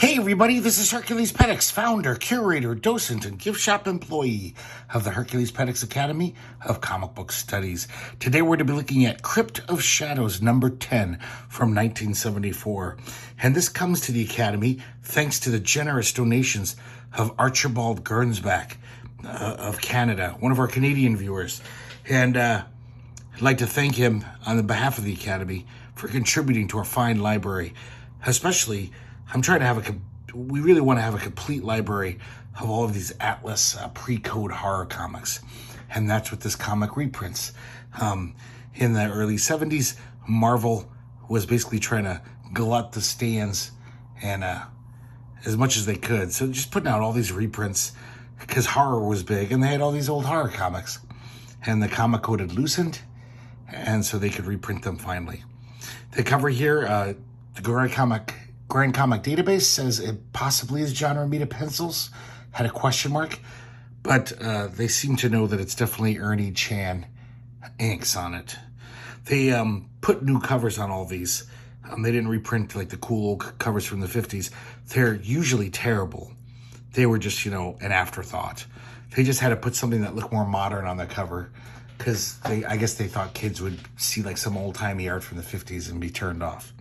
Hey everybody, this is herculespetix, founder, curator, docent, and gift shop employee of the herculespetix Academy of Comic Book Studies. Today we're going to be looking at Crypt of Shadows number 10 from 1974. And this comes to the Academy thanks to the generous donations of Archibald Gernsback of Canada, one of our Canadian viewers. And I'd like to thank him on the behalf of the Academy for contributing to our fine library. Especially, we really want to have a complete library of all of these Atlas pre-code horror comics. And that's what this comic reprints. In the early 70s, Marvel was basically trying to glut the stands and as much as they could. So just putting out all these reprints because horror was big and they had all these old horror comics. And the comic code had loosened, and so they could reprint them finally. The cover here, the Grand Comic Database says it possibly is John Romita pencils, had a question mark, but they seem to know that it's definitely Ernie Chan inks on it. They put new covers on all these. They didn't reprint like the cool old covers from the 50s. They're usually terrible. They were just, an afterthought. They just had to put something that looked more modern on the cover because I guess they thought kids would see like some old-timey art from the 50s and be turned off.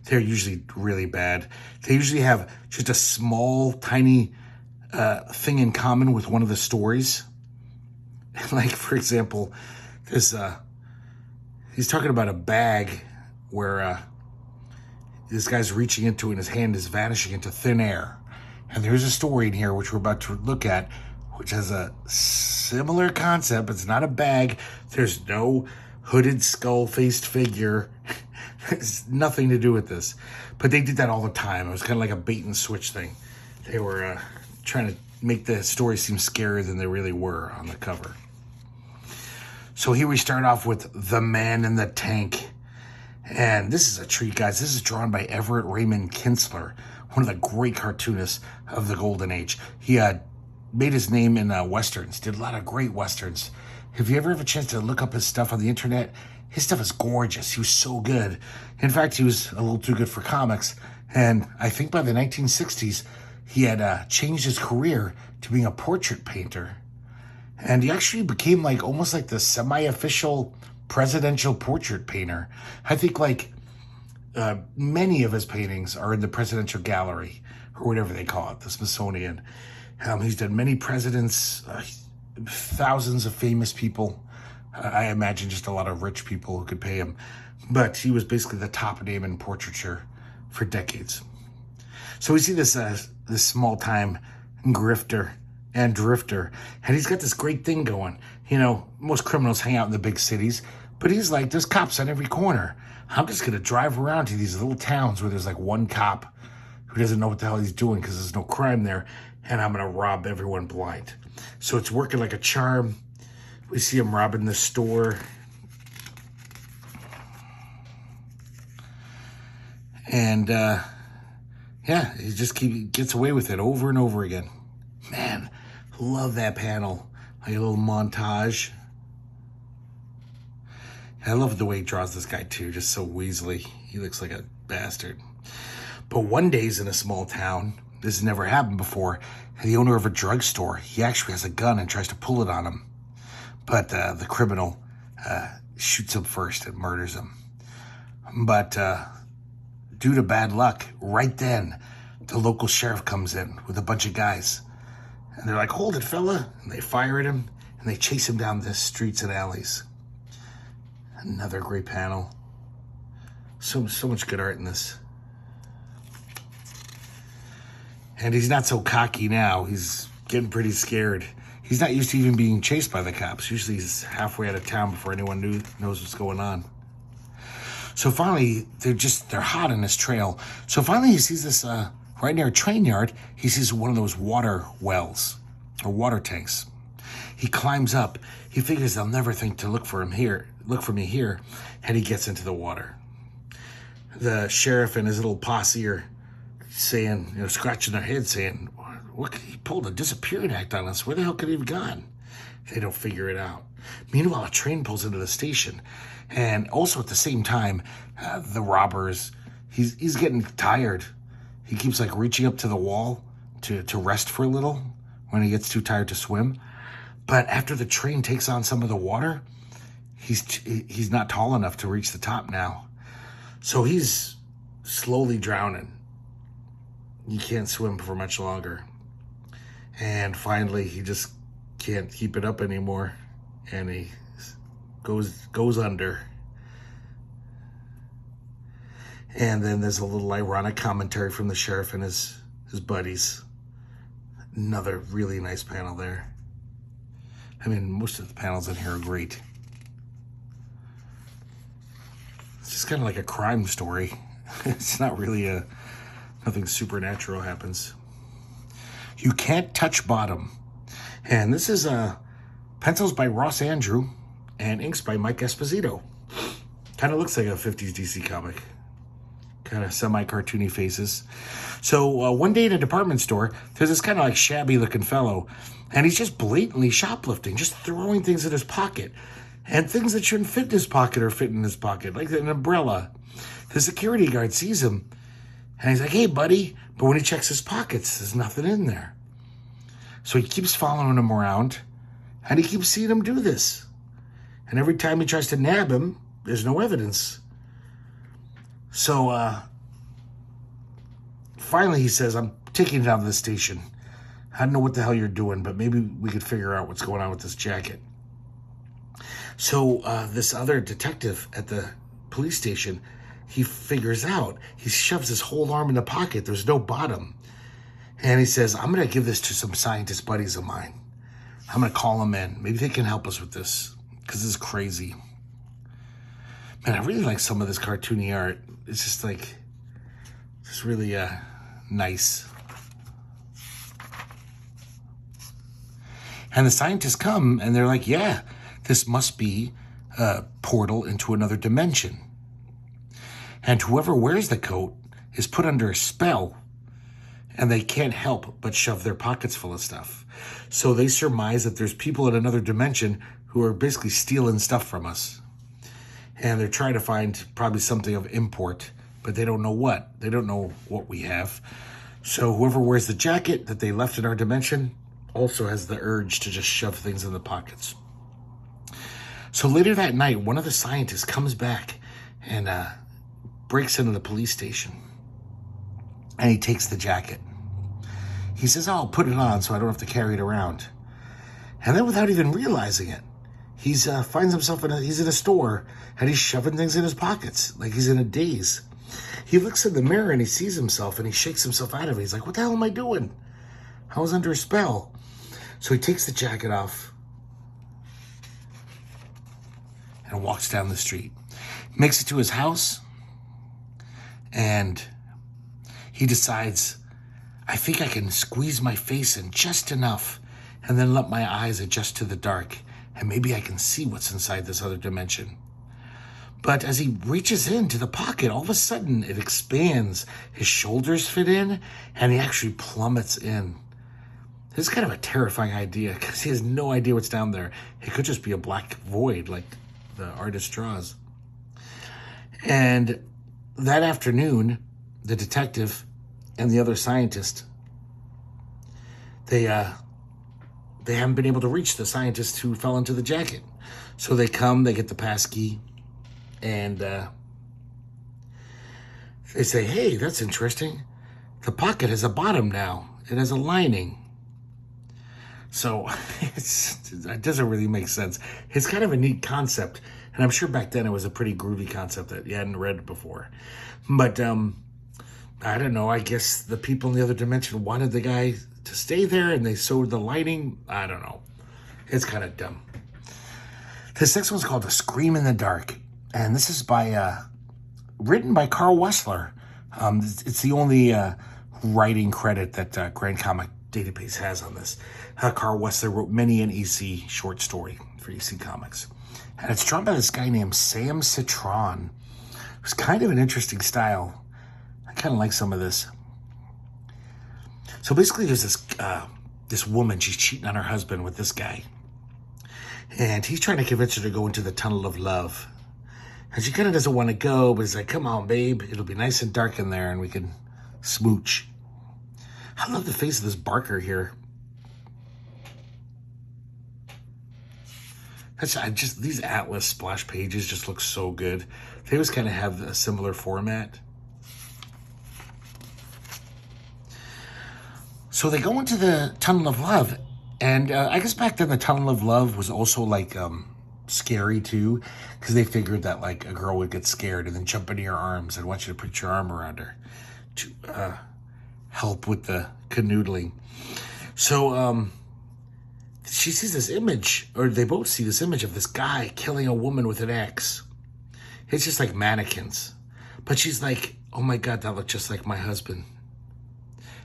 They're usually really bad. They usually have just a small, tiny thing in common with one of the stories. Like, for example, he's talking about a bag where this guy's reaching into and his hand is vanishing into thin air. And there's a story in here, which we're about to look at, which has a similar concept. It's not a bag. There's no hooded, skull-faced figure. It's nothing to do with this. But they did that all the time. It was kind of like a bait and switch thing. They were trying to make the story seem scarier than they really were on the cover. So here we start off with The Man in the Tank. And this is a treat, guys. This is drawn by Everett Raymond Kinsler, one of the great cartoonists of the Golden Age. He made his name in Westerns, did a lot of great Westerns. If you ever have a chance to look up his stuff on the internet, his stuff is gorgeous. He was so good. In fact, he was a little too good for comics. And I think by the 1960s, he had changed his career to being a portrait painter. And he actually became almost like the semi-official presidential portrait painter. I think many of his paintings are in the Presidential Gallery, or whatever they call it, the Smithsonian. He's done many presidents, thousands of famous people. I imagine just a lot of rich people who could pay him. But he was basically the top name in portraiture for decades. So we see this small-time grifter and drifter, and he's got this great thing going. Most criminals hang out in the big cities, but he's like, there's cops on every corner. I'm just going to drive around to these little towns where there's one cop who doesn't know what the hell he's doing because there's no crime there, and I'm going to rob everyone blind. So it's working like a charm. We see him robbing the store. And, he just gets away with it over and over again. Man, love that panel. Like a little montage. I love the way he draws this guy, too. Just so weaselly. He looks like a bastard. But one day he's in a small town. This has never happened before. And the owner of a drugstore, he actually has a gun and tries to pull it on him. But the criminal shoots him first and murders him. But due to bad luck, right then, the local sheriff comes in with a bunch of guys. And they're like, hold it, fella. And they fire at him, and they chase him down the streets and alleys. Another great panel. So much good art in this. And he's not so cocky now. He's getting pretty scared. He's not used to even being chased by the cops. Usually he's halfway out of town before anyone knows what's going on. So finally, they're hot on his trail. So finally he sees this, right near a train yard, he sees one of those water wells, or water tanks. He climbs up. He figures they'll never think to look for me here, and he gets into the water. The sheriff and his little posse are saying, scratching their heads, saying, "What? He pulled a disappearing act on us. Where the hell could he have gone?" They don't figure it out. Meanwhile, a train pulls into the station, and also at the same time, the robbers, he's getting tired. he keeps like reaching up to the wall to rest for a little when he gets too tired to swim. But after the train takes on some of the water, he's not tall enough to reach the top now. So he's slowly drowning. He can't swim for much longer. And finally, he just can't keep it up anymore. And he goes under. And then there's a little ironic commentary from the sheriff and his buddies. Another really nice panel there. I mean, most of the panels in here are great. It's just kind of like a crime story. It's not really nothing supernatural happens. You Can't Touch Bottom. And this is pencils by Ross Andrew and inks by Mike Esposito. Kind of looks like a 50s DC comic. Kind of semi-cartoony faces. So one day at a department store, there's this kind of like shabby looking fellow, and he's just blatantly shoplifting, just throwing things in his pocket. And things that shouldn't fit in his pocket are fit in his pocket, like an umbrella. The security guard sees him, and he's like, "Hey, buddy." But when he checks his pockets, there's nothing in there. So he keeps following him around, and he keeps seeing him do this. And every time he tries to nab him, there's no evidence. So finally he says, "I'm taking it out of the station. I don't know what the hell you're doing, but maybe we could figure out what's going on with this jacket." So this other detective at the police station, he figures out, he shoves his whole arm in the pocket. There's no bottom. And he says, "I'm going to give this to some scientist buddies of mine. I'm going to call them in. Maybe they can help us with this, because this is crazy." Man, I really like some of this cartoony art. It's just like, it's really nice. And the scientists come and they're like, "Yeah, this must be a portal into another dimension. And whoever wears the coat is put under a spell, and they can't help but shove their pockets full of stuff." So they surmise that there's people in another dimension who are basically stealing stuff from us. And they're trying to find probably something of import, but they don't know what. They don't know what we have. So whoever wears the jacket that they left in our dimension also has the urge to just shove things in the pockets. So later that night, one of the scientists comes back and breaks into the police station. And he takes the jacket. He says, "Oh, I'll put it on so I don't have to carry it around." And then without even realizing it, he finds himself he's in a store and he's shoving things in his pockets like he's in a daze. He looks in the mirror and he sees himself and he shakes himself out of it. He's like, "What the hell am I doing? I was under a spell." So he takes the jacket off and walks down the street. Makes it to his house, and he decides, "I think I can squeeze my face in just enough and then let my eyes adjust to the dark, and maybe I can see what's inside this other dimension." But as he reaches into the pocket, all of a sudden it expands. His shoulders fit in, and he actually plummets in. This is kind of a terrifying idea because he has no idea what's down there. It could just be a black void like the artist draws. And that afternoon, the detective and the other scientist, they haven't been able to reach the scientist who fell into the jacket. So they come, they get the pass key, and they say, "Hey, that's interesting. The pocket has a bottom now. It has a lining." So it doesn't really make sense. It's kind of a neat concept. And I'm sure back then it was a pretty groovy concept that you hadn't read before. But I don't know. I guess the people in the other dimension wanted the guy to stay there and they sewed the lining. I don't know. It's kind of dumb. This next one's called "A Scream in the Dark." And this is written by Carl Wessler. It's the only writing credit that Grand Comic Database has on this. Carl Wessler wrote many an EC short story for EC Comics. And it's drawn by this guy named Sam Citron. It's kind of an interesting style. I kind of like some of this. So basically there's this woman, she's cheating on her husband with this guy. And he's trying to convince her to go into the tunnel of love. And she kind of doesn't want to go, but he's like, "Come on, babe. It'll be nice and dark in there and we can smooch. I love the face of this Barker here. These Atlas splash pages just look so good. They always kind of have a similar format. So they go into the Tunnel of Love, and I guess back then the Tunnel of Love was also like scary too, because they figured that like a girl would get scared and then jump into your arms and want you to put your arm around her to help with the canoodling. So she sees this image, or they both see this image of this guy killing a woman with an axe. It's just like mannequins. But she's like, oh my God, that looked just like my husband.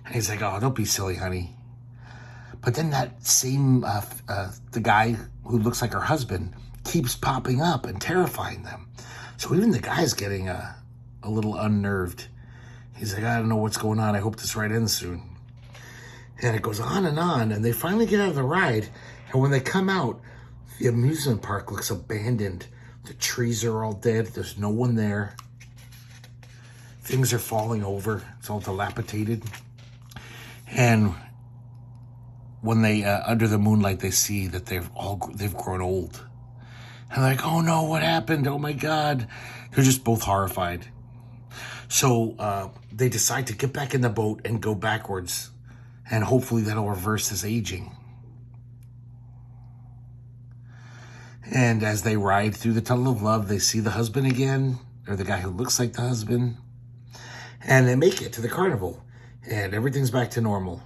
And he's like, oh, don't be silly, honey. But then that same, the guy who looks like her husband keeps popping up and terrifying them. So even the guy's getting a little unnerved. He's like, I don't know what's going on. I hope this ride ends soon. And it goes on, and they finally get out of the ride. And when they come out, the amusement park looks abandoned. The trees are all dead. There's no one there. Things are falling over. It's all dilapidated. And when they, under the moonlight, they see that they've grown old. And they're like, oh no, what happened? Oh my God. They're just both horrified. So they decide to get back in the boat and go backwards. And hopefully that'll reverse his aging. And as they ride through the Tunnel of Love, they see the husband again, or the guy who looks like the husband. And they make it to the carnival. And everything's back to normal.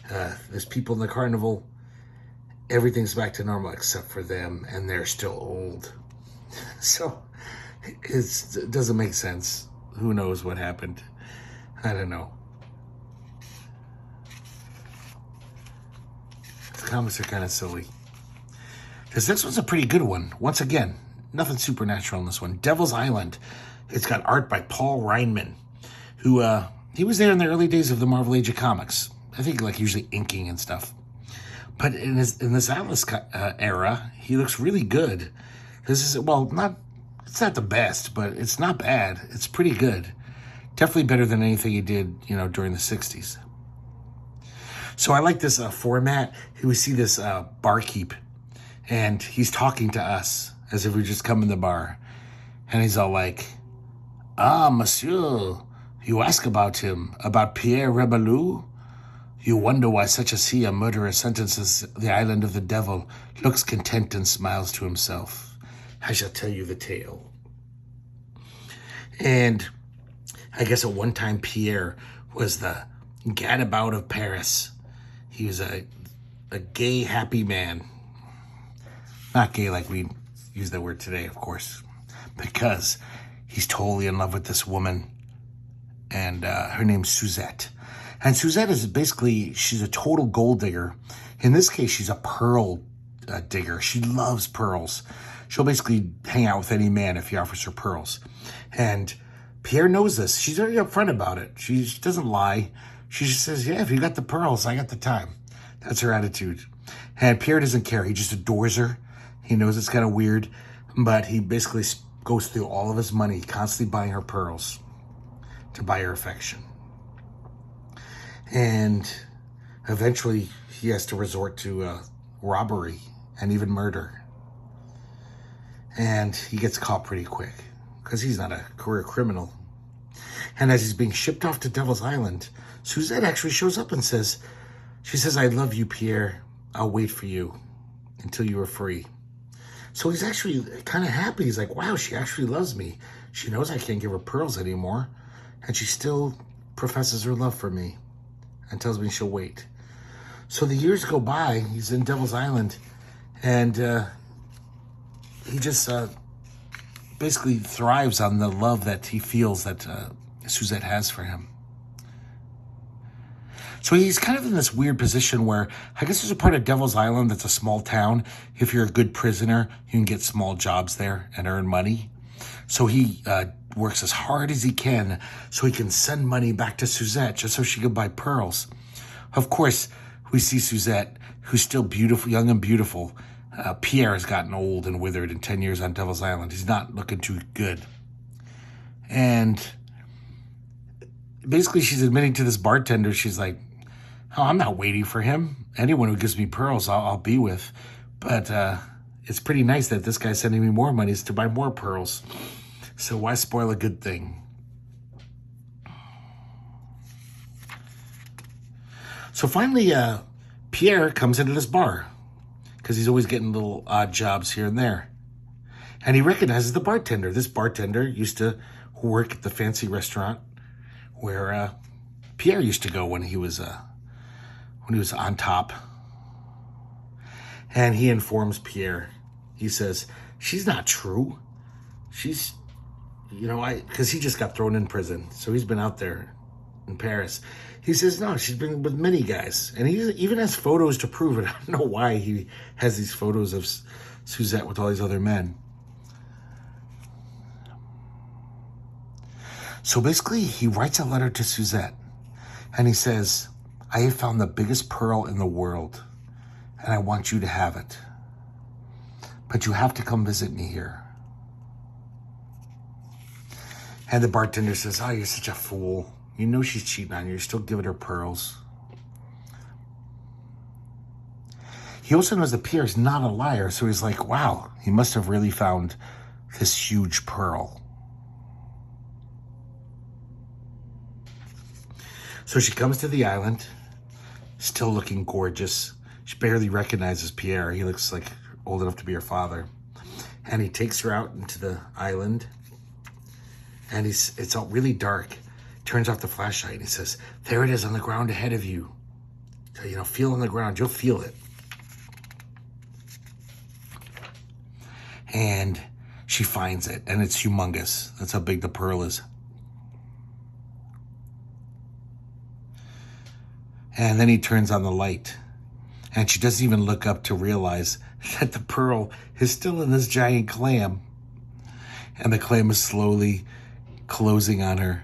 There's people in the carnival. Everything's back to normal except for them. And they're still old. So it doesn't make sense. Who knows what happened? I don't know. The comics are kind of silly. Because this one's a pretty good one. Once again, nothing supernatural in this one. Devil's Island. It's got art by Paul Reinman, who he was there in the early days of the Marvel Age of Comics. I think like usually inking and stuff. But in this Atlas era, he looks really good. This is, well, it's not the best, but it's not bad. It's pretty good. Definitely better than anything he did, during the 60s. So I like this format. We see this barkeep, and he's talking to us as if we just come in the bar. And he's all like, ah, monsieur, you ask about him, about Pierre Rebellou? You wonder why such as he, a murderer sentences the island of the devil, looks content and smiles to himself. I shall tell you the tale. And I guess at one time Pierre was the gadabout of Paris. He was a gay, happy man. Not gay like we use that word today, of course, because he's totally in love with this woman, and her name's Suzette. And Suzette is basically, she's a total gold digger. In this case, she's a pearl digger. She loves pearls. She'll basically hang out with any man if he offers her pearls. And Pierre knows this. She's very upfront about it. She doesn't lie. She just says, yeah, if you got the pearls, I got the time. That's her attitude. And Pierre doesn't care. He just adores her. He knows it's kind of weird, but he basically goes through all of his money, constantly buying her pearls to buy her affection. And eventually he has to resort to robbery and even murder. And he gets caught pretty quick because he's not a career criminal. And as he's being shipped off to Devil's Island, Suzette actually shows up and says, I love you, Pierre. I'll wait for you until you are free. So he's actually kind of happy. He's like, wow, she actually loves me. She knows I can't give her pearls anymore. And she still professes her love for me and tells me she'll wait. So the years go by. He's in Devil's Island. And he just basically thrives on the love that he feels that Suzette has for him. So he's kind of in this weird position where I guess there's a part of Devil's Island that's a small town. If you're a good prisoner, you can get small jobs there and earn money. So he works as hard as he can so he can send money back to Suzette just so she can buy pearls. Of course, we see Suzette, who's still beautiful, young and beautiful. Pierre has gotten old and withered in 10 years on Devil's Island. He's not looking too good. And basically she's admitting to this bartender, she's like, oh, I'm not waiting for him. Anyone who gives me pearls, I'll be with. But it's pretty nice that this guy's sending me more money to buy more pearls. So why spoil a good thing? So finally, Pierre comes into this bar because he's always getting little odd jobs here and there. And he recognizes the bartender. This bartender used to work at the fancy restaurant where Pierre used to go when he was on top. And he informs Pierre. He says, she's not true. She's, because he just got thrown in prison. So he's been out there in Paris. He says, no, she's been with many guys. And he even has photos to prove it. I don't know why he has these photos of Suzette with all these other men. So basically, he writes a letter to Suzette. And he says, I have found the biggest pearl in the world. And I want you to have it. But you have to come visit me here. And the bartender says, oh, you're such a fool. You know she's cheating on you. You're still giving her pearls. He also knows that Pierre's not a liar. So he's like, wow, he must have really found this huge pearl. So she comes to the island, still looking gorgeous. She barely recognizes Pierre. He looks like old enough to be her father. And he takes her out into the island. And it's all really dark. Turns off the flashlight and he says, there it is on the ground ahead of you. So, feel on the ground. You'll feel it. And she finds it. And it's humongous. That's how big the pearl is. And then he turns on the light. And she doesn't even look up to realize that the pearl is still in this giant clam. And the clam is slowly closing on her.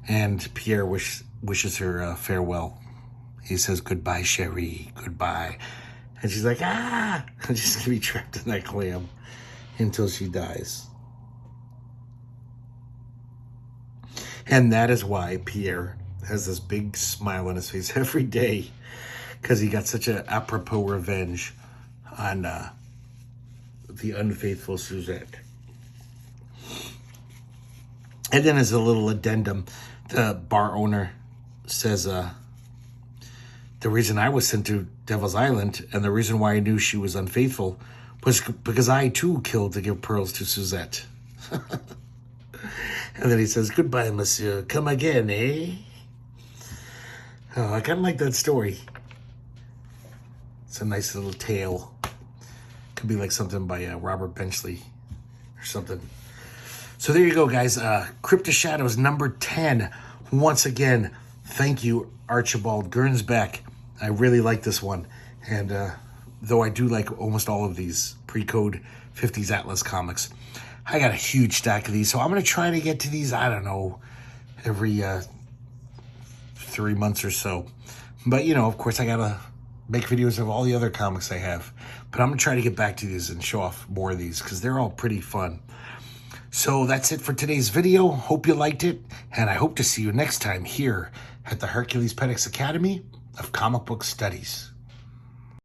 And Pierre wishes her farewell. He says, goodbye, Cherie, goodbye. And she's like, ah! And she's going to be trapped in that clam until she dies. And that is why Pierre has this big smile on his face every day, because he got such an apropos revenge on the unfaithful Suzette. And then as a little addendum, the bar owner says, the reason I was sent to Devil's Island and the reason why I knew she was unfaithful was because I too killed to give pearls to Suzette. And then he says, goodbye, monsieur. Come again, eh? Oh, I kind of like that story. It's a nice little tale. Could be like something by Robert Benchley or something. So there you go, guys. Crypt of Shadows, number 10. Once again, thank you, Archibald Gernsback. I really like this one. And though I do like almost all of these pre-code 50s Atlas comics, I got a huge stack of these. So I'm going to try to get to these, I don't know, every 3 months or so. But, of course, I got to make videos of all the other comics I have. But I'm going to try to get back to these and show off more of these because they're all pretty fun. So that's it for today's video. Hope you liked it. And I hope to see you next time here at the Herculespetix Academy of Comic Book Studies.